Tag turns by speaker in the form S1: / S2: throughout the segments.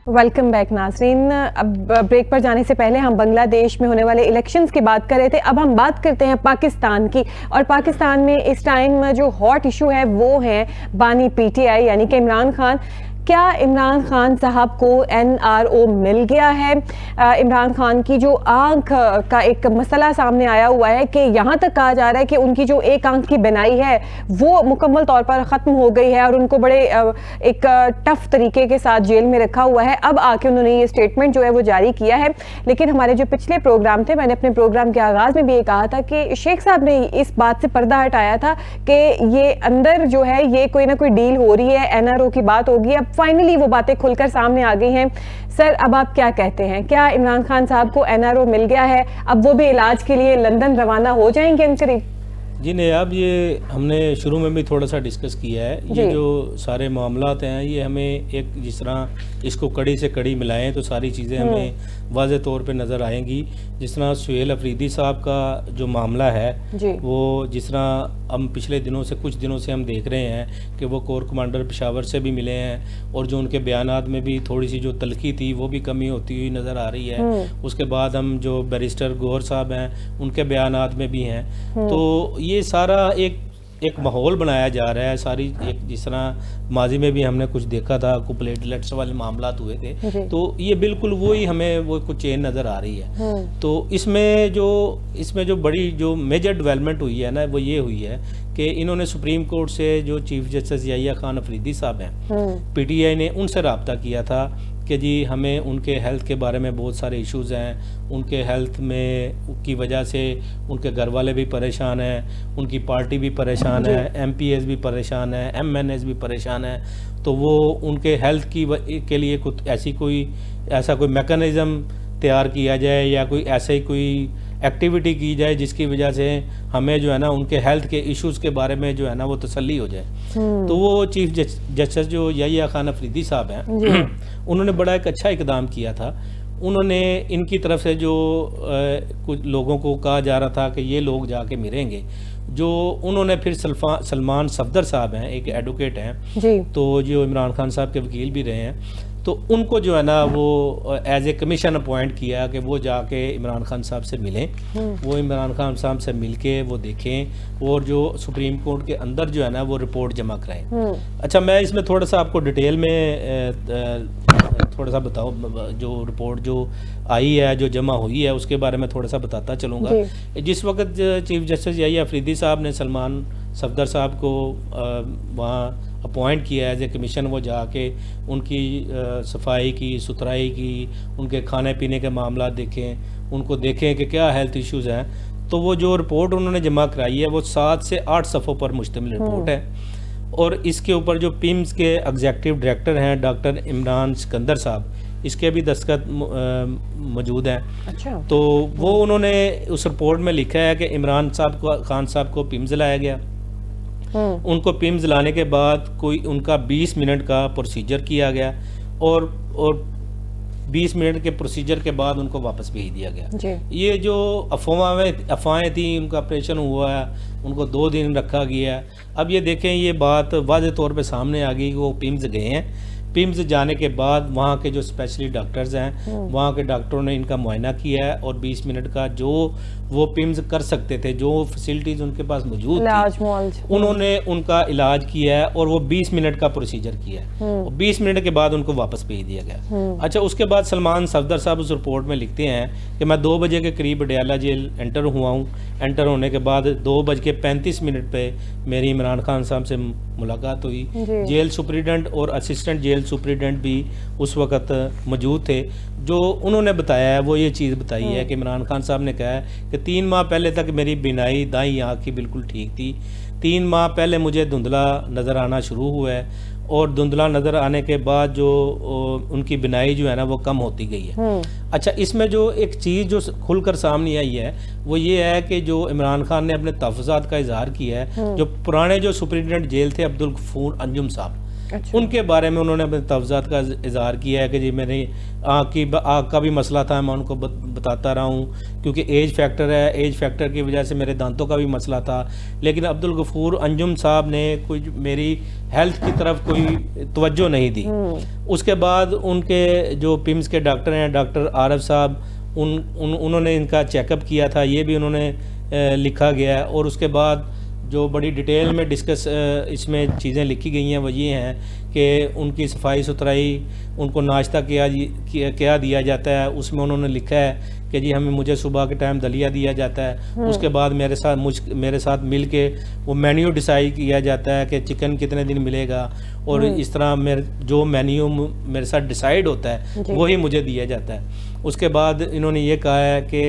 S1: Welcome back नाज़रीन। अब break पर जाने से पहले हम बांग्लादेश में होने वाले इलेक्शंस की बात कर रहे थे। अब हम बात करते हैं पाकिस्तान की, और पाकिस्तान में इस टाइम जो हॉट इशू है वो है बानी पीटीआई यानी कि इमरान खान। क्या इमरान खान साहब को एनआरओ मिल गया है? इमरान खान की जो आंख का एक मसला सामने आया हुआ है कि यहाँ तक कहा जा रहा है कि उनकी जो एक आंख की बिनाई है वो मुकम्मल तौर पर ख़त्म हो गई है और उनको बड़े एक टफ तरीके के साथ जेल में रखा हुआ है। अब आके उन्होंने ये स्टेटमेंट जो है वो जारी किया है। लेकिन हमारे जो पिछले प्रोग्राम थे, मैंने अपने प्रोग्राम के आगाज़ में भी ये कहा था कि शेख साहब ने इस बात से पर्दा हटाया था कि ये अंदर जो है ये कोई ना कोई डील हो रही है, एनआरओ की बात होगी। अब फाइनली वो बातें खुलकर सामने आ गई हैं। सर, अब आप क्या कहते हैं, क्या इमरान खान साहब को एनआरओ मिल गया है? अब वो भी इलाज के लिए लंदन रवाना हो जाएंगे इनकरीब?
S2: जी नहीं, अब ये हमने शुरू में भी थोड़ा सा डिस्कस किया है। ये जो सारे मामलात हैं ये हमें एक जिस तरह इसको कड़ी से कड़ी मिलाएं तो सारी चीज़ें हमें वाज़े तौर पे नज़र आएंगी। जिस तरह सुहेल अफरीदी साहब का जो मामला है वो जिस तरह हम पिछले दिनों से कुछ दिनों से हम देख रहे हैं कि वो कोर कमांडर पेशावर से भी मिले हैं और जो उनके बयानात में भी थोड़ी सी जो तलखी थी वो भी कमी होती हुई नज़र आ रही है। उसके बाद हम जो बैरिस्टर गौहर साहब हैं उनके बयानात में भी हैं। तो ये सारा एक माहौल बनाया जा रहा है। सारी एक जिस तरह माजी में भी हमने कुछ देखा था, कुछ प्लेटलेट्स वाले मामला हुए थे, तो ये बिल्कुल वही हमें वो कुछ चेन नज़र आ रही है। तो इसमें जो बड़ी जो मेजर डेवलपमेंट हुई है ना वो ये हुई है कि इन्होंने सुप्रीम कोर्ट से जो चीफ जस्टिस याहिया खान अफरीदी साहब हैं, पीटीआई ने उनसे रब्ता किया था कि जी हमें उनके हेल्थ के बारे में बहुत सारे इश्यूज़ हैं, उनके हेल्थ में की वजह से उनके घर वाले भी परेशान हैं, उनकी पार्टी भी परेशान है, एमपीएस भी परेशान है, एमएनएस भी परेशान है। तो वो उनके हेल्थ के लिए कुछ ऐसा कोई मैकेनिज़्म तैयार किया जाए या कोई ऐसे ही कोई एक्टिविटी की जाए जिसकी वजह से हमें जो है ना उनके हेल्थ के इश्यूज़ के बारे में जो है ना वो तसल्ली हो जाए। तो वो चीफ जस्टिस जो याहिया खान अफरीदी साहब हैं उन्होंने बड़ा एक अच्छा इकदाम किया था। उन्होंने इनकी तरफ से जो कुछ लोगों को कहा जा रहा था कि ये लोग जाके मिलेंगे, जो उन्होंने फिर सलमान सफदर साहब हैं, एक एडवोकेट हैं, तो जो इमरान खान साहब के वकील भी रहे हैं, तो उनको जो है ना वो एज ए कमीशन अपॉइंट किया कि वो जाके इमरान खान साहब से मिलें। वो इमरान खान साहब से मिलके वो देखें और जो सुप्रीम कोर्ट के अंदर जो है ना वो रिपोर्ट जमा कराएं। अच्छा, मैं इसमें थोड़ा सा आपको डिटेल में थोड़ा सा बताओ, जो रिपोर्ट जो आई है, जो जमा हुई है, उसके बारे में थोड़ा सा बताता चलूँगा। जिस वक्त चीफ जस्टिस याहिया अफरीदी साहब ने सलमान सफदर साहब को वहाँ अपॉइंट किया एज ए कमीशन, वो जाके उनकी सफाई की, सुथराई की, उनके खाने पीने के मामला देखें, उनको देखें कि क्या हेल्थ इश्यूज़ हैं। तो वो जो रिपोर्ट उन्होंने जमा कराई है वो 7 से 8 सफ़ों पर मुश्तमिल रिपोर्ट है और इसके ऊपर जो पिम्स के एग्जीक्यूटिव डायरेक्टर हैं डॉक्टर इमरान सिकंदर साहब, इसके भी दस्तखत मौजूद हैं।
S1: अच्छा।
S2: तो वो उन्होंने उस रिपोर्ट में लिखा है कि इमरान खान साहब को पिम्स लाया गया, उनको पिम्स लाने के बाद कोई उनका 20 मिनट का प्रोसीजर किया गया और 20 मिनट के प्रोसीजर के बाद उनको वापस भेज दिया गया। ये जो अफवाहें थी, उनका ऑपरेशन हुआ है, उनको 2 दिन रखा गया। अब ये देखें, ये बात वाज़े तौर पे सामने आ गई कि वो पिम्स गए हैं। पिम्स जाने के बाद वहाँ के जो स्पेशलिस्ट डॉक्टर्स हैं, वहाँ के डॉक्टरों ने इनका मुआयना किया है और 20 मिनट का जो वो पिम्स कर सकते थे, जो फैसिलिटीज़ उनके पास मौजूद थी, उन्होंने उनका इलाज किया है और वो 20 मिनट का प्रोसीजर किया है और 20 मिनट के बाद उनको वापस भेज दिया गया। अच्छा, उसके बाद सलमान सफदर साहब उस रिपोर्ट में लिखते हैं कि मैं 2 बजे के करीब डयाला जेल एंटर हुआ हूँ। एंटर होने के बाद 2:35 पे मेरी इमरान खान साहब से मुलाकात हुई। जेल सुप्रिटेंडेंट और असिस्टेंट जेल सुप्रिटेंडेंट भी उस वक़्त मौजूद थे। जो उन्होंने बताया है वो ये चीज़ बताई है कि इमरान खान साहब ने कहा है कि 3 माह पहले तक मेरी बिनाई दाईं आँख की बिल्कुल ठीक थी। 3 माह पहले मुझे धुंधला नज़र आना शुरू हुआ है और धुंधला नज़र आने के बाद जो उनकी बिनाई जो है ना वो कम होती गई है। अच्छा, इसमें जो एक चीज़ जो खुलकर सामने आई है वो ये है कि जो इमरान खान ने अपने तहफ़्फ़ुज़ात का इजहार किया है, जो पुराने जो सुप्रिटेंडेंट जेल थे अब्दुल गफूर अंजुम साहब,
S1: अच्छा।
S2: उनके बारे में उन्होंने अपने तवज़ात का इजहार किया है कि जी मैंने आँख का भी मसला था, मैं उनको बताता रहा हूँ, क्योंकि एज फैक्टर है, एज फैक्टर की वजह से मेरे दांतों का भी मसला था। लेकिन अब्दुल गफूर अंजुम साहब ने कुछ मेरी हेल्थ की तरफ कोई तवज्जो नहीं दी। उसके बाद उनके जो पिम्स के डॉक्टर हैं, डॉक्टर आरफ साहब, उन्होंने इनका चेकअप किया था, ये भी उन्होंने लिखा गया है। और उसके बाद जो बड़ी डिटेल में डिस्कस इसमें चीज़ें लिखी गई हैं वो ये हैं कि उनकी सफाई सुथराई, उनको नाश्ता क्या दिया जाता है। उसमें उन्होंने लिखा है कि जी मुझे सुबह के टाइम दलिया दिया जाता है, उसके बाद मेरे साथ मिल के वो मेन्यू डिसाइड किया जाता है कि चिकन कितने दिन मिलेगा, और इस तरह जो मेन्यू मेरे साथ डिसाइड होता है वही मुझे दिया जाता है। उसके बाद इन्होंने ये कहा है कि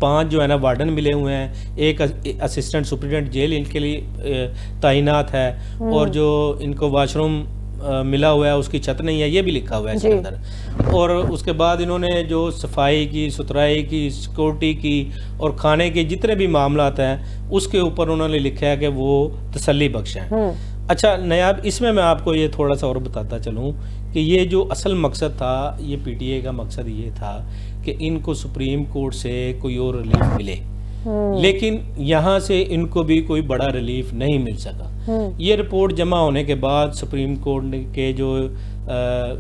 S2: 5 जो है ना वार्डन मिले हुए हैं, एक असिस्टेंट सुपरिटेंडेंट जेल इनके लिए तैनात है, और जो इनको वाशरूम मिला हुआ है उसकी छत नहीं है, ये भी लिखा हुआ है इसके अंदर। और उसके बाद इन्होंने जो सफाई की, सुथराई की, सिक्योरिटी की और खाने के जितने भी मामलात हैं उसके ऊपर उन्होंने लिखा है कि वो तसल्ली बख्श हैं। अच्छा नयाब, इसमें मैं आपको ये थोड़ा सा और बताता चलूँ कि ये जो असल मकसद था, ये पीटीए का मकसद ये था कि इनको सुप्रीम कोर्ट से कोई और रिलीफ मिले, लेकिन यहाँ से इनको भी कोई बड़ा रिलीफ नहीं मिल सका। ये रिपोर्ट जमा होने के बाद सुप्रीम कोर्ट के जो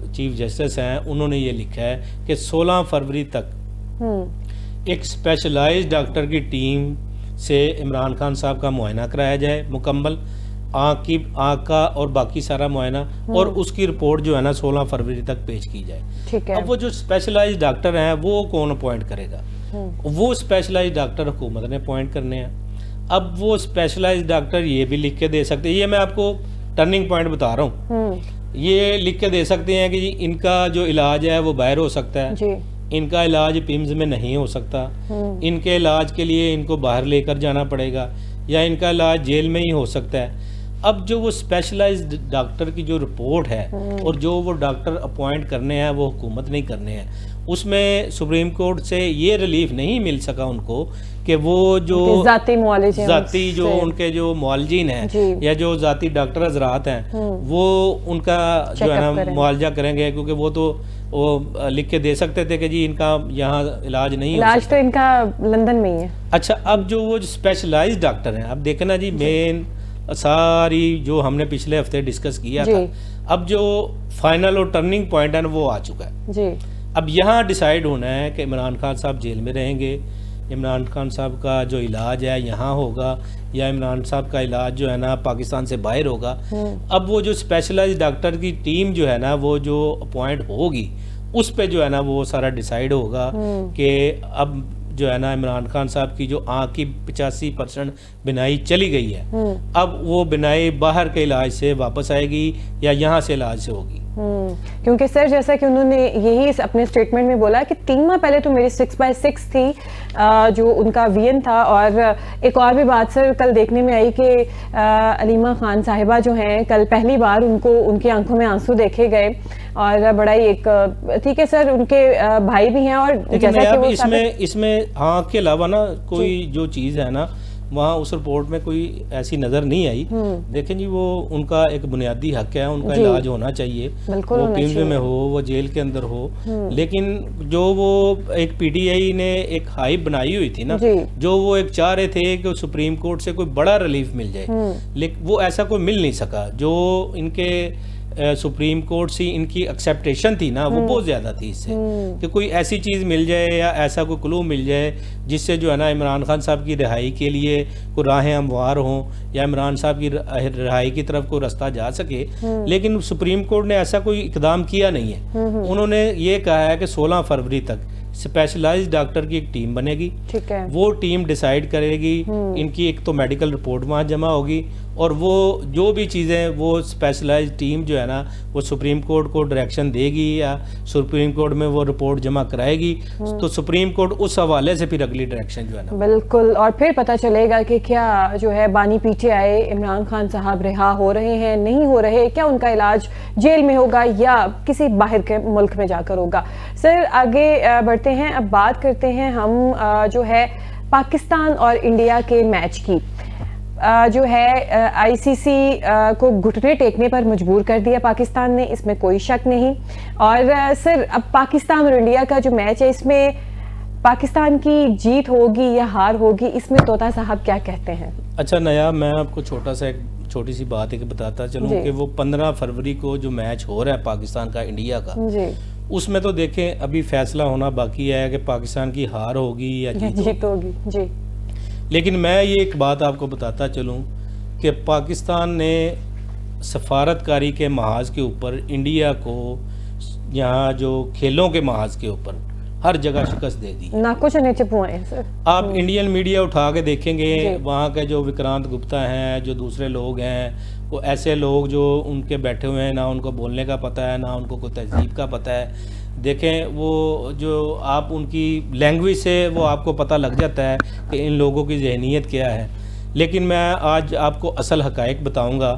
S2: चीफ जस्टिस हैं उन्होंने ये लिखा है कि 16 फरवरी तक एक स्पेशलाइज्ड डॉक्टर की टीम से इमरान खान साहब का मुआयना कराया जाए, मुकम्मल आँख का और बाकी सारा मुआयना, और उसकी रिपोर्ट जो है ना 16 फरवरी तक पेश की जाए।
S1: ठीक है।
S2: अब वो जो स्पेशलाइज्ड डॉक्टर हैं वो कौन अपॉइंट करेगा? वो स्पेशलाइज्ड डॉक्टर हुकूमत ने अपॉइंट करने हैं। अब वो स्पेशलाइज्ड डॉक्टर ये भी लिख के दे सकते हैं, ये मैं आपको टर्निंग पॉइंट बता रहा हूँ, ये लिख के दे सकते हैं कि जी इनका जो इलाज है वो बाहर हो सकता है जी। इनका इलाज पिम्स में नहीं हो सकता, इनके इलाज के लिए इनको बाहर लेकर जाना पड़ेगा, या इनका इलाज जेल में ही हो सकता है। अब जो वो स्पेशलाइज्ड डॉक्टर की जो रिपोर्ट है और जो वो डॉक्टर अपॉइंट करने हैं वो हुकूमत नहीं करने हैं, उसमें सुप्रीम कोर्ट से ये रिलीफ नहीं मिल सका उनको कि वो जो जाती जो उनके जो मुआलजीन हैं या जो जाती डॉक्टर हजरात हैं वो उनका जो है ना मुआवजा करेंगे, क्योंकि वो लिख के दे सकते थे कि जी इनका यहाँ इलाज नहीं,
S1: इलाज तो इनका लंदन में ही है।
S2: अच्छा, अब जो वो स्पेशलाइज्ड डॉक्टर हैं, अब देखें ना जी, मेन सारी जो हमने पिछले हफ्ते डिस्कस किया था, अब जो फाइनल और टर्निंग पॉइंट है ना वो आ चुका है जी। अब यहाँ डिसाइड होना है कि इमरान खान साहब जेल में रहेंगे, इमरान खान साहब का जो इलाज है यहाँ होगा, या इमरान साहब का इलाज जो है ना पाकिस्तान से बाहर होगा। अब वो जो स्पेशलाइज्ड डॉक्टर की टीम जो है ना वो जो अपॉइंट होगी उस पे जो है ना वो सारा डिसाइड होगा कि अब जो है ना इमरान खान साहब की जो आँख की 85% बिनाई चली गई है, अब वो बिनाई बाहर के इलाज से वापस आएगी या यहाँ से इलाज से होगी।
S1: क्योंकि सर जैसा कि उन्होंने यही अपने स्टेटमेंट में बोला कि 3 माह पहले तो मेरी 6/6 थी जो उनका वीएन था। और एक और भी बात सर कल देखने में आई कि अलीमा खान साहिबा जो हैं कल पहली बार उनको उनकी आंखों में आंसू देखे गए, और बड़ा ही एक ठीक है सर उनके भाई भी हैं, और जैसा कि वो
S2: इसमें हाँ के अलावा ना कोई जो चीज़ है ना वहाँ उस रिपोर्ट में कोई ऐसी नज़र नहीं आई। देखें जी, वो उनका एक बुनियादी हक है, उनका इलाज होना चाहिए, वो पिम्स में हो, वो जेल के अंदर हो। लेकिन जो वो एक पीटीआई ने एक हाइप बनाई हुई थी ना, जो वो एक चाह रहे थे कि सुप्रीम कोर्ट से कोई बड़ा रिलीफ मिल जाए, लेकिन वो ऐसा कोई मिल नहीं सका। जो इनके सुप्रीम कोर्ट से इनकी एक्सेप्टेशन थी ना वो बहुत ज़्यादा थी इससे, कि कोई ऐसी चीज़ मिल जाए या ऐसा कोई क्लू मिल जाए जिससे जो है ना इमरान खान साहब की रिहाई के लिए कोई राहें हमवार हों या इमरान साहब की रिहाई की तरफ कोई रास्ता जा सके। लेकिन सुप्रीम कोर्ट ने ऐसा कोई इकदाम किया नहीं है। उन्होंने ये कहा है कि 16 फरवरी तक स्पेशलाइज्ड डॉक्टर की एक टीम बनेगी, ठीक है, वो टीम डिसाइड करेगी, इनकी एक तो मेडिकल रिपोर्ट वहाँ जमा होगी, और वो जो भी चीज़ें वो स्पेशलाइज्ड टीम जो है ना वो सुप्रीम कोर्ट को डायरेक्शन देगी या सुप्रीम कोर्ट में वो रिपोर्ट जमा कराएगी, तो सुप्रीम कोर्ट उस हवाले से फिर अगली डायरेक्शन जो है ना
S1: बिल्कुल, और फिर पता चलेगा कि क्या जो है बानी पीछे आए इमरान खान साहब रिहा हो रहे हैं, नहीं हो रहे, क्या उनका इलाज जेल में होगा या किसी बाहर के मुल्क में जाकर होगा। सर आगे बढ़ते हैं, अब बात करते हैं हम जो है पाकिस्तान और इंडिया के मैच की। जो है आईसीसी को घुटने टेकने पर मजबूर कर दिया पाकिस्तान ने, इसमें कोई शक नहीं। और सर अब पाकिस्तान और इंडिया का जो मैच है इसमें पाकिस्तान की जीत होगी या हार होगी, इसमें तोता साहब क्या कहते हैं?
S2: अच्छा नया, मैं आपको छोटी सी बात एक बताता चलूं कि वो 15 फरवरी को जो मैच हो रहा है पाकिस्तान का इंडिया का
S1: जी,
S2: उसमें तो देखें अभी फैसला होना बाकी है कि पाकिस्तान की हार होगी या जीत
S1: होगी जी।
S2: लेकिन मैं ये एक बात आपको बताता चलूं कि पाकिस्तान ने सफारतकारी के महाज के ऊपर इंडिया को यहाँ जो खेलों के महाज के ऊपर हर जगह शिकस्त दे दी,
S1: नाकों से नीचे पुआए सर।
S2: आप इंडियन मीडिया उठा के देखेंगे, वहाँ के जो विक्रांत गुप्ता हैं, जो दूसरे लोग हैं, वो ऐसे लोग जो उनके बैठे हुए हैं, ना उनको बोलने का पता है, ना उनको कोई तहजीब का पता है। देखें वो जो आप उनकी लैंग्वेज से वो आपको पता लग जाता है कि इन लोगों की जहनीत क्या है। लेकिन मैं आज आपको असल हकायक बताऊंगा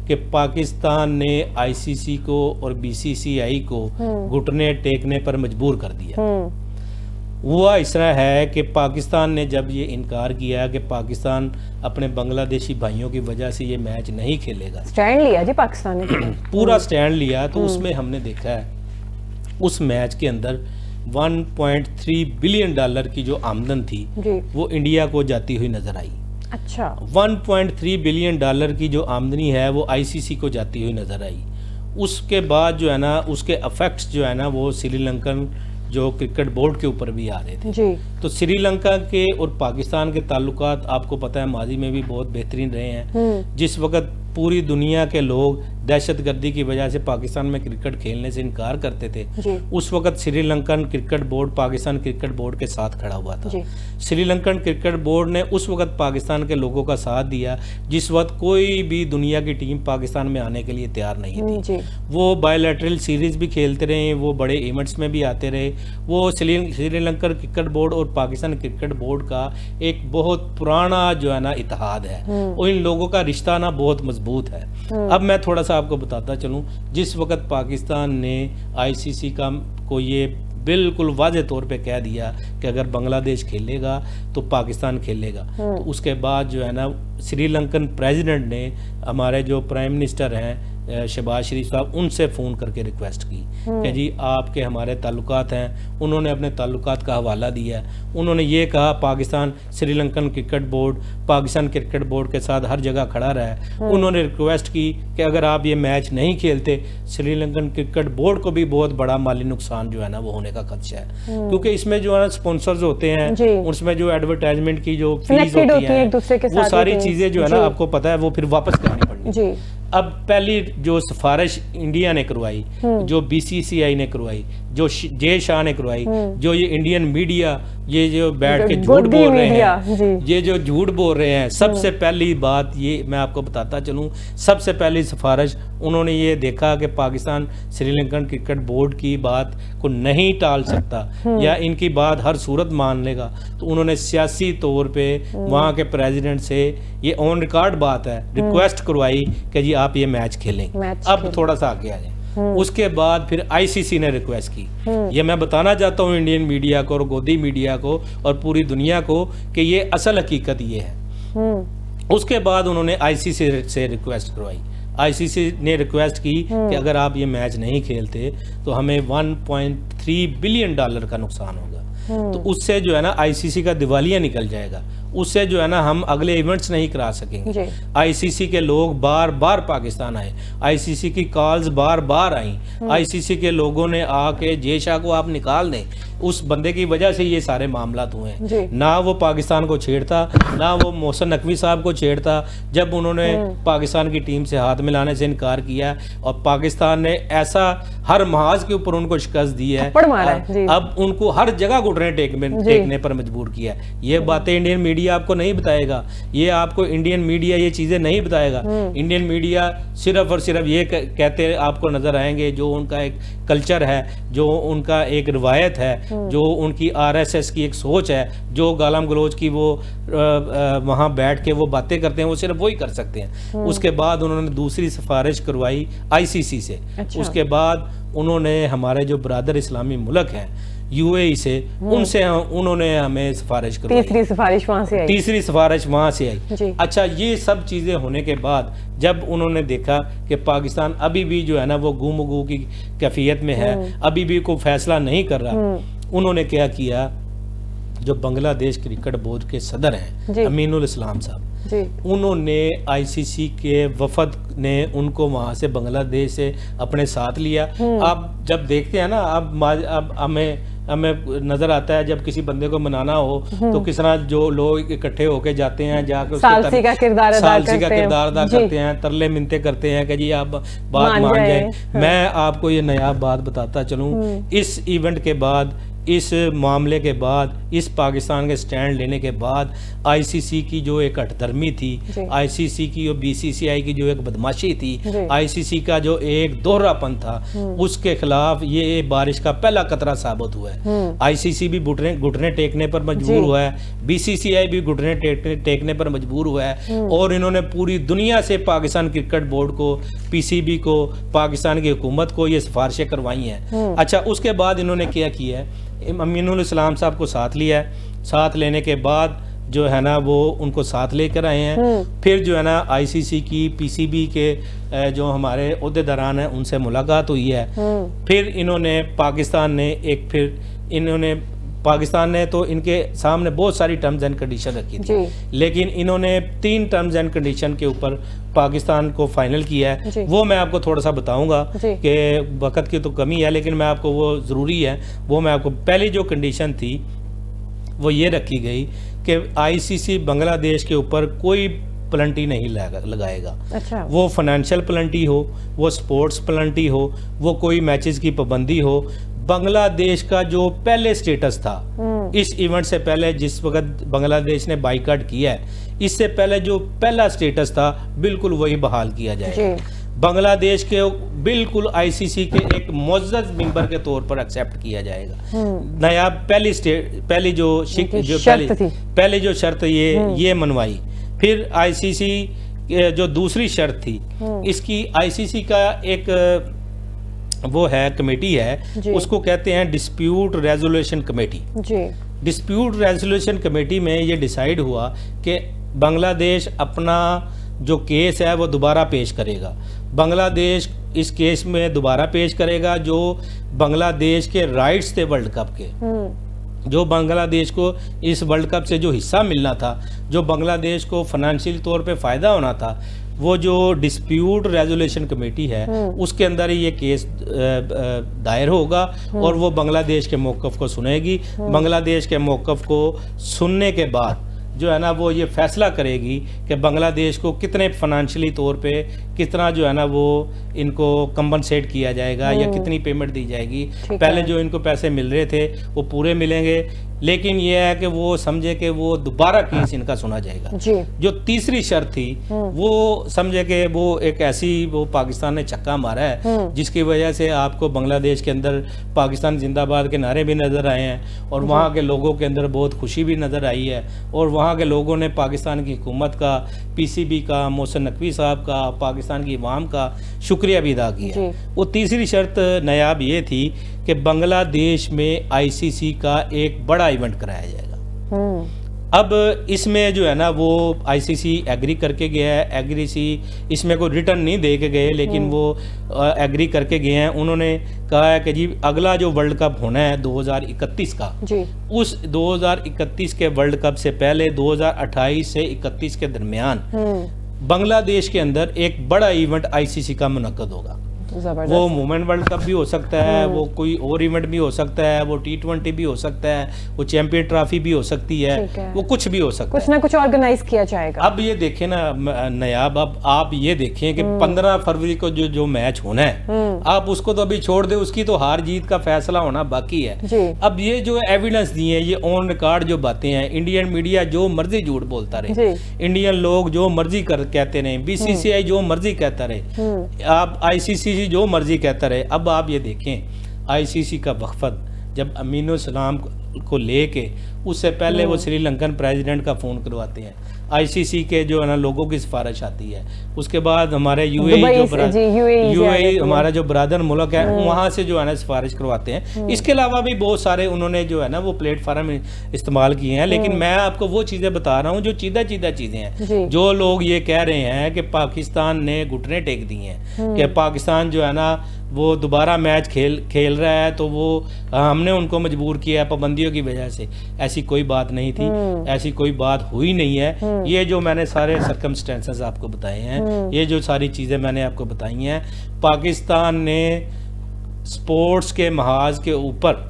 S2: कि पाकिस्तान ने आईसीसी को और बीसीसीआई को घुटने टेकने पर मजबूर कर दिया। हुआ इस तरह है कि पाकिस्तान ने जब ये इनकार किया कि पाकिस्तान अपने बांग्लादेशी भाइयों की वजह से ये मैच नहीं खेलेगा,
S1: स्टैंड लिया जी पाकिस्तान ने,
S2: पूरा स्टैंड लिया, तो उसमें हमने देखा है उस मैच के अंदर 1.3 बिलियन डॉलर की जो आमदन थी वो इंडिया को जाती हुई नजर आई।
S1: अच्छा,
S2: 1.3 बिलियन डॉलर की जो आमदनी है वो आईसीसी को जाती हुई नजर आई। उसके बाद जो है ना उसके इफेक्ट्स जो है ना वो श्रीलंकन जो क्रिकेट बोर्ड के ऊपर भी आ रहे थे
S1: जी।
S2: तो श्रीलंका के और पाकिस्तान के ताल्लुकात आपको पता है माजी में भी बहुत बेहतरीन रहे हैं। जिस वक्त पूरी दुनिया के लोग दहशतगर्दी की वजह से पाकिस्तान में क्रिकेट खेलने से इनकार करते थे, उस वक्त Sri Lankan cricket board Pakistan cricket board के साथ खड़ा हुआ था। श्रीलंकन क्रिकेट बोर्ड ने उस वक्त पाकिस्तान के लोगों का साथ दिया जिस वक्त कोई भी दुनिया की टीम पाकिस्तान में आने के लिए तैयार नहीं थी। वो बायलैटरल सीरीज भी खेलते रहे, वो बड़े इवेंट्स में भी आते रहे। वो श्रीलंकन क्रिकेट बोर्ड और पाकिस्तान क्रिकेट बोर्ड का एक बहुत पुराना जो है ना इत्तेहाद है, और इन लोगों का रिश्ता ना बहुत मजबूत है। अब मैं थोड़ा सा आपको बताता चलूं, जिस वक्त पाकिस्तान ने आईसीसी को ये बिल्कुल वाज़े तौर पे कह दिया कि अगर बांग्लादेश खेलेगा तो पाकिस्तान खेलेगा, तो उसके बाद जो है ना श्रीलंकन प्रेसिडेंट ने हमारे जो प्राइम मिनिस्टर हैं शहबाज शरीफ साहब, उनसे फ़ोन करके रिक्वेस्ट की कि जी आपके हमारे ताल्लुकात हैं। उन्होंने अपने ताल्लुकात का हवाला दिया। उन्होंने ये कहा Pakistan Sri Lankan cricket board Pakistan cricket board के साथ हर जगह खड़ा रहा है। उन्होंने रिक्वेस्ट की कि अगर आप ये मैच नहीं खेलते श्रीलंकन क्रिकेट बोर्ड को भी बहुत बड़ा माली नुकसान जो है ना वो होने का खदशा है, क्योंकि इसमें जो है ना स्पॉन्सर्स होते हैं, उसमें जो एडवर्टाइजमेंट की जो फीस होती है वो सारी चीज़ें जो है ना आपको पता है वो फिर वापस करनी पड़नी। अब पहली जो सिफारिश इंडिया ने करवाई, जो बीसीसीआई ने करवाई, जो जय शाह ने करवाई, जो ये इंडियन मीडिया ये जो बैठ के झूठ बोल रहे हैं, ये जो झूठ बोल रहे हैं, सबसे पहली बात ये मैं आपको बताता चलूं, सबसे पहली सिफारिश उन्होंने ये देखा कि पाकिस्तान श्रीलंकन क्रिकेट बोर्ड की बात को नहीं टाल सकता या इनकी बात हर सूरत मान लेगा, तो उन्होंने सियासी तौर पे वहाँ के प्रेसिडेंट से ये ऑन रिकॉर्ड बात है रिक्वेस्ट करवाई कि जी आप ये मैच खेलें। अब थोड़ा सा आगे आ जाए। उसके बाद फिर आईसीसी ने रिक्वेस्ट की। ये मैं बताना चाहता हूँ इंडियन मीडिया को और गोदी मीडिया को और पूरी दुनिया को कि ये असल हकीकत ये है। उसके बाद उन्होंने आईसीसी से रिक्वेस्ट करवाई। आईसीसी ने रिक्वेस्ट की कि अगर आप ये मैच नहीं खेलते तो हमें 1.3 बिलियन डॉलर का नुकसान होगा, तो उससे जो है ना आईसीसी का दिवालिया निकल जाएगा, उससे जो है ना हम अगले इवेंट्स नहीं करा सकेंगे। आईसीसी के लोग बार बार पाकिस्तान आए, आईसीसी की कॉल्स बार बार आई, आईसीसी के लोगों ने आके जय शाह को आप निकाल दें, उस बंदे की वजह से ये सारे मामलात हुए हैं। ना वो पाकिस्तान को छेड़ता, ना वो मोहसिन नकवी साहब को छेड़ता जब उन्होंने पाकिस्तान की टीम से हाथ मिलाने से इनकार किया, और पाकिस्तान ने ऐसा हर महाज के ऊपर उनको शिकस्त दी है, अब उनको हर जगह घुटने टेकने पर मजबूर किया है। ये बातें इंडियन मीडिया आपको नहीं बताएगा, ये आपको इंडियन मीडिया ये चीजें नहीं बताएगा। इंडियन मीडिया सिर्फ और सिर्फ ये कहते आपको नजर आएंगे जो उनका एक कल्चर है, जो उनका एक रिवायत है, जो उनकी आरएसएस की एक सोच है, जो गालम गलोच की वो वहाँ बैठ के वो बातें करते हैं, वो सिर्फ वही कर सकते हैं। उसके बाद उन्होंने दूसरी सिफारिश करवाई आईसीसी से। उसके बाद उन्होंने हमारे जो ब्रादर इस्लामी मुल्क हैं यूएई से, उनसे उन्होंने हमें सिफारिश करवाई।
S1: तीसरी सिफारिश वहां से आई।
S2: तीसरी सिफारिश वहाँ से
S1: जी।
S2: आई। अच्छा, ये सब चीज़ें होने के बाद जब उन्होंने देखा कि पाकिस्तान अभी भी जो है ना वो गुमगू की कैफियत में है, अभी भी कोई फैसला नहीं कर रहा, उन्होंने क्या किया, जो बांग्लादेश क्रिकेट बोर्ड के सदर
S1: जी।
S2: हैं अमीनुल इस्लाम साहब,
S1: जी।
S2: उन्होंने आईसीसी के वफद ने उनको वहाँ से बांग्लादेश से अपने साथ लिया। आप जब देखते हैं ना, अब हमें नजर आता है जब किसी बंदे को मनाना हो तो किस तरह जो लोग इकट्ठे होके जाते हैं, जाकर
S1: सालसी का किरदार अदा
S2: करते हैं, तरले मिनते करते हैं कि जी आप बात मान जाए। मैं आपको ये नया बात बताता चलूं, इस इवेंट के बाद, इस मामले के बाद, इस पाकिस्तान के स्टैंड लेने के बाद आईसीसी की जो एक हठधर्मी थी, आईसीसी की और बीसीसीआई की जो एक बदमाशी थी, आईसीसी का जो एक दोहरापन था, उसके खिलाफ ये बारिश का पहला कतरा साबित हुआ है। आईसीसी भी घुटने टेकने पर मजबूर हुआ है, बीसीसीआई भी घुटने टेकने पर मजबूर हुआ है, और इन्होंने पूरी दुनिया से पाकिस्तान क्रिकेट बोर्ड को, पीसीबी को, पाकिस्तान की हुकूमत को ये सिफारिशें करवाई हैं। अच्छा, उसके बाद इन्होंने क्या किया है, अमीनुल इस्लाम साहब को साथ लिया है। साथ लेने के बाद जो है ना वो उनको साथ लेकर आए हैं। फिर जो है ना आईसीसी की, पीसीबी के जो हमारे ओहदेदारान हैं उनसे मुलाकात हुई है। फिर इन्होंने पाकिस्तान ने तो इनके सामने बहुत सारी टर्म्स एंड कंडीशन रखी थी, लेकिन इन्होंने 3 टर्म्स एंड कंडीशन के ऊपर पाकिस्तान को फाइनल किया है। वो मैं आपको थोड़ा सा बताऊंगा कि वक्त की तो कमी है, लेकिन मैं आपको वो ज़रूरी है, वो मैं आपको, पहली जो कंडीशन थी वो ये रखी गई कि आईसीसी बांग्लादेश के ऊपर कोई प्लंटी नहीं लगाएगा। अच्छा। वो फाइनेंशियल प्लंटी हो, वो स्पोर्ट्स प्लंटी हो, वो कोई मैचेस की पाबंदी हो, बांग्लादेश का जो पहले स्टेटस था इस इवेंट से पहले, जिस वक्त बांग्लादेश ने बाइकाट किया है, इससे पहले जो पहला स्टेटस था बिल्कुल वही बहाल किया जाएगा। बांग्लादेश के बिल्कुल आईसीसी के एक मुअज़्ज़ज़ मेंबर के तौर पर एक्सेप्ट किया जाएगा। नया पहली जो शर्त ये मनवाई। फिर आईसीसी जो दूसरी शर्त थी, इसकी आईसीसी का एक वो है कमेटी है, उसको कहते हैं dispute resolution committee. Dispute resolution committee में ये डिसाइड हुआ कि बांग्लादेश अपना जो केस है वो दोबारा पेश करेगा। बांग्लादेश इस केस में दोबारा पेश करेगा जो बांग्लादेश के राइट्स थे वर्ल्ड कप के, जो बांग्लादेश को इस वर्ल्ड कप से जो हिस्सा मिलना था, जो बांग्लादेश को फाइनेंशियल तौर पे फ़ायदा होना था, वो जो डिस्प्यूट रेजोल्यूशन कमेटी है उसके अंदर ही ये केस दायर होगा और वो बांग्लादेश के मौक़िफ़ को सुनेगी। बांग्लादेश के मौक़िफ़ को सुनने के बाद जो है ना वो ये फैसला करेगी कि बांग्लादेश को कितने फाइनेंशियली तौर पे कितना जो है ना वो इनको कंपनसेट किया जाएगा या कितनी पेमेंट दी जाएगी। पहले जो इनको पैसे मिल रहे थे वो पूरे मिलेंगे, लेकिन ये है कि वो समझे कि वो दोबारा केस इनका सुना जाएगा। जो तीसरी शर्त थी वो समझे कि वो एक ऐसी, वो पाकिस्तान ने छक्का मारा है जिसकी वजह से आपको बांग्लादेश के अंदर पाकिस्तान जिंदाबाद के नारे भी नज़र आए हैं और वहाँ के लोगों के अंदर बहुत खुशी भी नज़र आई है और वहाँ के लोगों ने पाकिस्तान की हुकूमत का, पीसीबी का, मोहसिन नकवी साहब का, पाकिस्तान की अवाम का शुक्रिया भी अदा किया। वो तीसरी शर्त नायाब ये थी कि बांग्लादेश में आईसीसी का एक बड़ा इवेंट कराया जाएगा। अब इसमें जो है ना वो आईसीसी एग्री करके गया है। एग्रीसी इसमें कोई रिटर्न नहीं दे के गए, लेकिन वो एग्री करके गए हैं। उन्होंने कहा है कि जी अगला जो वर्ल्ड कप होना है 2031 का, उस 2031 के वर्ल्ड कप से पहले 2028 से 31 के दरमियान बांग्लादेश के अंदर एक बड़ा इवेंट आईसीसी का मुनक्कद होगा। वो वुमेन वर्ल्ड कप भी हो सकता है, वो कोई और इवेंट भी हो सकता है, वो T20 भी हो सकता है, वो चैंपियन ट्रॉफी भी हो सकती है, वो कुछ भी हो सकता है,
S1: कुछ ना कुछ ऑर्गेनाइज किया जाएगा।
S2: अब ये देखें ना नयाब, अब आप ये देखें कि 15 फरवरी को जो मैच होना है, आप उसको तो अभी छोड़ दे, उसकी तो हार जीत का फैसला होना बाकी है। अब ये जो एविडेंस दिए, ये ऑन रिकॉर्ड जो बातें हैं, इंडियन मीडिया जो मर्जी झूठ बोलता रहे, इंडियन लोग जो मर्जी कहते रहे, बीसीसीआई जो मर्जी कहता रहे, आप आईसीसी जो मर्जी कहता रहे। अब आप ये देखें आईसीसी का वफद जब अमीनुल इस्लाम को लेके, उससे पहले वो श्रीलंकन प्रेसिडेंट का फ़ोन करवाते हैं, आईसीसी के जो है ना लोगों की सिफारिश आती है, उसके बाद हमारे यूएई हमारा जो ब्रादर मुल्क है वहाँ से जो है ना सिफारिश करवाते हैं। इसके अलावा भी बहुत सारे उन्होंने जो है ना वो प्लेटफार्म इस्तेमाल किए हैं, लेकिन मैं आपको वो चीज़ें बता रहा हूँ जो सीधा चीज़ें हैं। जो लोग ये कह रहे हैं कि पाकिस्तान ने घुटने टेक दिए हैं कि पाकिस्तान जो है ना वो दोबारा मैच खेल रहा है, तो वो हमने उनको मजबूर किया है पाबंदियों की वजह से, ऐसी कोई बात नहीं थी, ऐसी कोई बात हुई नहीं है। ये जो मैंने सारे सर्कमस्टेंसेस आपको बताए हैं, ये जो सारी चीज़ें मैंने आपको बताई हैं, पाकिस्तान ने स्पोर्ट्स के महाज के ऊपर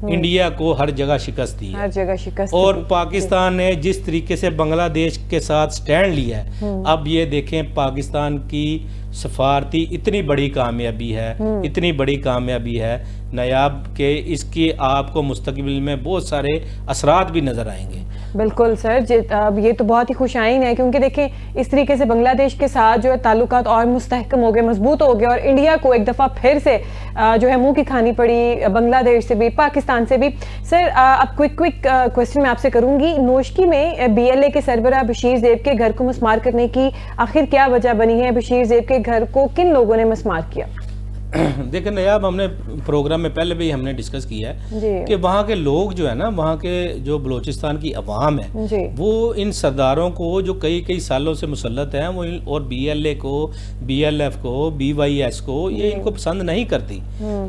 S2: इंडिया को हर जगह शिकस्त दी है,
S1: हर जगह शिकस्त।
S2: और पाकिस्तान ने जिस तरीके से बांग्लादेश के साथ स्टैंड लिया है, अब ये देखें पाकिस्तान की सफारती इतनी बड़ी कामयाबी है, इतनी बड़ी कामयाबी है नायाब के इसकी आपको मुस्तकबिल में बहुत सारे असरात भी नज़र आएंगे।
S1: बिल्कुल सर, अब ये तो बहुत ही खुशाइन है, क्योंकि देखें इस तरीके से बांग्लादेश के साथ जो है ताल्लुकात और मुस्तहकम हो गए, मजबूत हो गए, और इंडिया को एक दफ़ा फिर से जो है मुंह की खानी पड़ी बांग्लादेश से भी, पाकिस्तान से भी। सर अब क्विक क्वेश्चन मैं आपसे करूंगी, नोशकी में BLA के सरबराह बशीर ज़ेब के घर को मस्मार करने की आखिर क्या वजह बनी है? बशीर ज़ेब के घर को किन लोगों ने मस्मार किया?
S2: देखिए नयाब, हमने प्रोग्राम में पहले भी हमने डिस्कस किया है कि वहाँ के लोग जो है ना, वहाँ के जो बलूचिस्तान की अवाम है, वो इन सरदारों को जो कई सालों से मुसल्लत हैं वो और BLA को, BLF को, BYS को, ये इनको पसंद नहीं करती।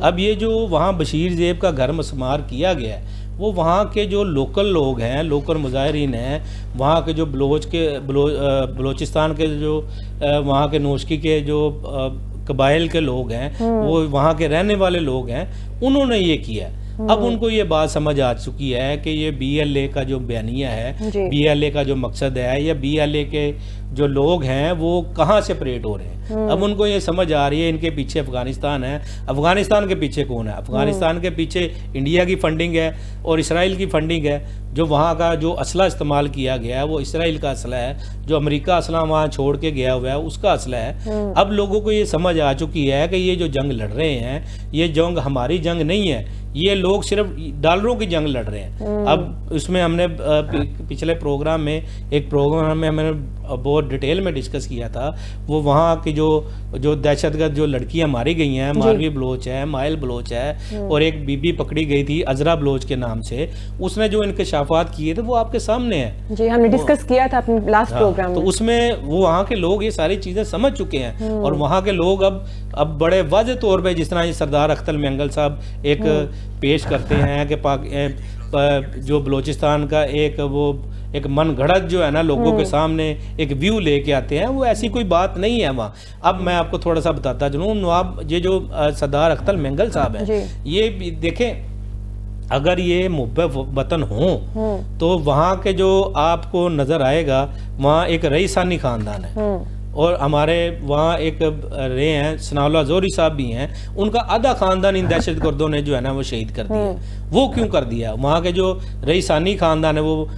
S2: अब ये जो वहाँ बशीर ज़ेब का घर मस्मार किया गया है, वो वहाँ के जो लोकल लोग हैं, लोकल मुजाहिरीन हैं, वहाँ के जो बलोचिस्तान के जो वहाँ के नोशकी के जो कबाइल के लोग हैं, वो वहाँ के रहने वाले लोग हैं, उन्होंने ये किया। अब उनको ये बात समझ आ चुकी है कि ये BLA का जो बयानिया है, BLA का जो मकसद है, या BLA के जो लोग हैं वो कहाँ से ऑपरेट हो रहे हैं। अब उनको ये समझ आ रही है इनके पीछे अफगानिस्तान है। अफगानिस्तान के पीछे कौन है? अफगानिस्तान के पीछे इंडिया की फंडिंग है और इसराइल की फंडिंग है। जो वहाँ का जो असला इस्तेमाल किया गया है वो इसराइल का असला है, जो अमेरिका असला वहाँ छोड़ के गया हुआ है उसका असला है। अब लोगों को ये समझ आ चुकी है कि ये जो जंग लड़ रहे हैं, ये जंग हमारी जंग नहीं है, ये लोग सिर्फ डॉलरों की जंग लड़ रहे हैं। अब इसमें हमने पिछले प्रोग्राम में हमने बहुत डिटेल में डिस्कस किया था, वो वहाँ की जो दहशतगर्द जो लड़कियां मारी गई हैं, मारवी बलोच है, माइल बलोच है, और एक बीबी पकड़ी गई थी अजरा बलोच के नाम से, उसने जो इंकशाफात किए थे वो आपके सामने हैं
S1: जी, हमने डिस्कस किया था अपने लास्ट प्रोग्राम में।
S2: तो उसमें वो वहाँ के लोग ये सारी चीज़ें समझ चुके हैं, और वहाँ के लोग अब बड़े वाज़ेह तौर पे, जिस तरह ये सरदार अख्तर मेंगल साहब एक पेश करते हैं कि जो बलोचिस्तान का एक मन घड़त जो है ना लोगों के सामने एक व्यू लेके आते हैं, वो ऐसी कोई बात नहीं है वहाँ। अब मैं आपको थोड़ा सा बताता चलूँ नवाब, ये जो सरदार अख्तर मेंगल साहब हैं, ये देखें अगर ये मुहब्ब वतन हो तो वहाँ के जो आपको नज़र आएगा, वहाँ एक रईसानी ख़ानदान है, और हमारे वहाँ एक रहे हैं सनाउल्लाह ज़ोहरी साहब भी हैं, उनका आधा ख़ानदान इन दहशत गर्दों ने जो है ना वो शहीद कर दिया। वो क्यों कर दिया? वहाँ के जो रईसानी ख़ानदान है वो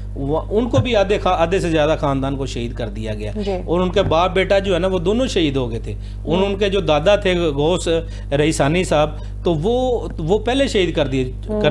S2: उनको भी आधे से ज़्यादा ख़ानदान को शहीद कर दिया गया, और उनके बाप बेटा जो है ना वो दोनों शहीद हो गए थे। उनके जो दादा थे गौस रईसानी साहब, तो वो पहले शहीद कर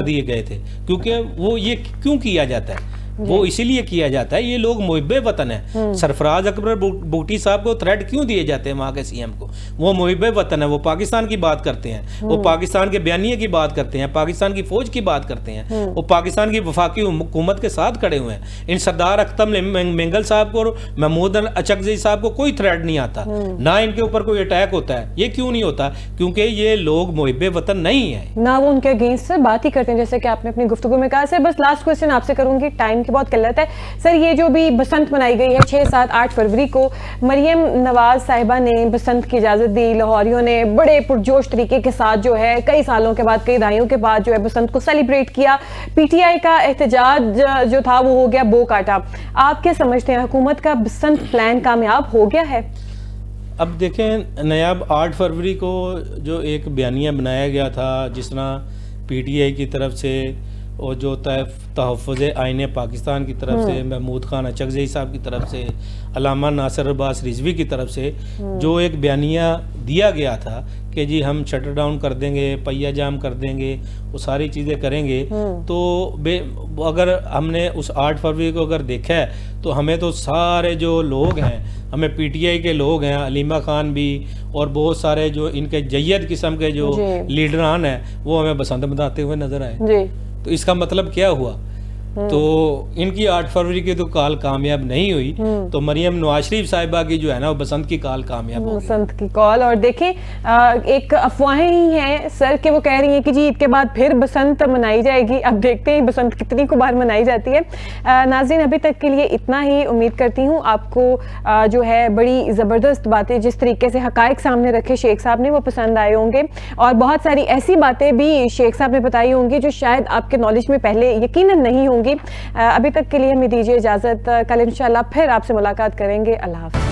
S2: दिए गए थे। क्योंकि वो ये क्यों किया जाता है? वो इसीलिए किया जाता है, ये लोग मुहिब्बे वतन है। सरफराज अकबर बूटी साहब को थ्रेट क्यों दिए जाते हैं वहाँ के CM को? वो मुहिब्बे वतन है, वो पाकिस्तान की बात करते हैं, वो पाकिस्तान के बयानिए की बात करते हैं, पाकिस्तान की फौज की बात करते हैं, वो पाकिस्तान की वफाकी हुकूमत के साथ खड़े हुए हैं। इन सरदार अख्तर मेंगल साहब को और महमूद अचकज़ई साहब को कोई थ्रेट नहीं आता, ना इनके ऊपर कोई अटैक होता है। ये क्यों नहीं होता? क्योंकि ये लोग मुहिब्बे वतन नहीं है,
S1: ना वो उनके अगेंस्ट से बात ही करते हैं, जैसे कि आपने अपनी गुफ्तगू में कहा। सर बस लास्ट क्वेश्चन आपसे करूंगी, टाइम की बहुत किल्लत है। सर ये जो भी बसंत मनाई गई है 6, 7, 8 फरवरी को, मरियम नवाज साहिबा ने बसंत की इजाज़त दी, लाहौरियों ने बड़े पुरजोश तरीके के साथ जो है कई सालों के बाद, कई दहाइयों के बाद जो है बसंत को सेलिब्रेट किया। PTI का एहतजाज जो था वो हो गया बो काटा। आप क्या समझते हैं, हुकूमत का बसंत प्लान कामयाब हो गया है?
S2: अब देखें नयाब, 8 फरवरी को जो एक बयानिया बनाया गया था, जिस तरह PTI की तरफ से और जो तहफ़्फ़ुज़ आईन पाकिस्तान की तरफ से, महमूद खान अचकज़ई साहब की तरफ से, अल्लामा नासिर अब्बास रिजवी की तरफ से जो एक बयानिया दिया गया था कि जी हम शटर डाउन कर देंगे, पहिया जाम कर देंगे, वो सारी चीज़ें करेंगे, तो अगर हमने उस 8 फरवरी को अगर देखा है तो हमें तो सारे जो लोग हैं, हमें पीटीआई के लोग हैं, अलीमा खान भी और बहुत सारे जो इनके जय्यद किस्म के जो लीडरान हैं वो हमें बसंत बनाते हुए नजर आए। तो इसका मतलब क्या हुआ? तो इनकी 8 फरवरी की तो कॉल कामयाब नहीं हुई, तो मरियम नवाज शरीफ साहिबा की जो है ना वो बसंत की कॉल कामयाब हो,
S1: बसंत की कॉल। और देखें एक अफवाहें ही हैं सर कि वो कह रही हैं कि जी ईद के बाद फिर बसंत मनाई जाएगी। अब देखते हैं बसंत कितनी को बार मनाई जाती है। नाज़रीन अभी तक के लिए इतना ही। उम्मीद करती हूँ आपको जो है बड़ी ज़बरदस्त बातें जिस तरीके से हकायक सामने रखे शेख साहब ने वो पसंद आए होंगे, और बहुत सारी ऐसी बातें भी शेख साहब ने बताई होंगी जो शायद आपके नॉलेज में पहले यकीनन नहीं होंगी। अभी तक के लिए हमें दीजिए इजाज़त। कल इंशाल्लाह फिर आपसे मुलाकात करेंगे। अल्लाह हाफ़िज़।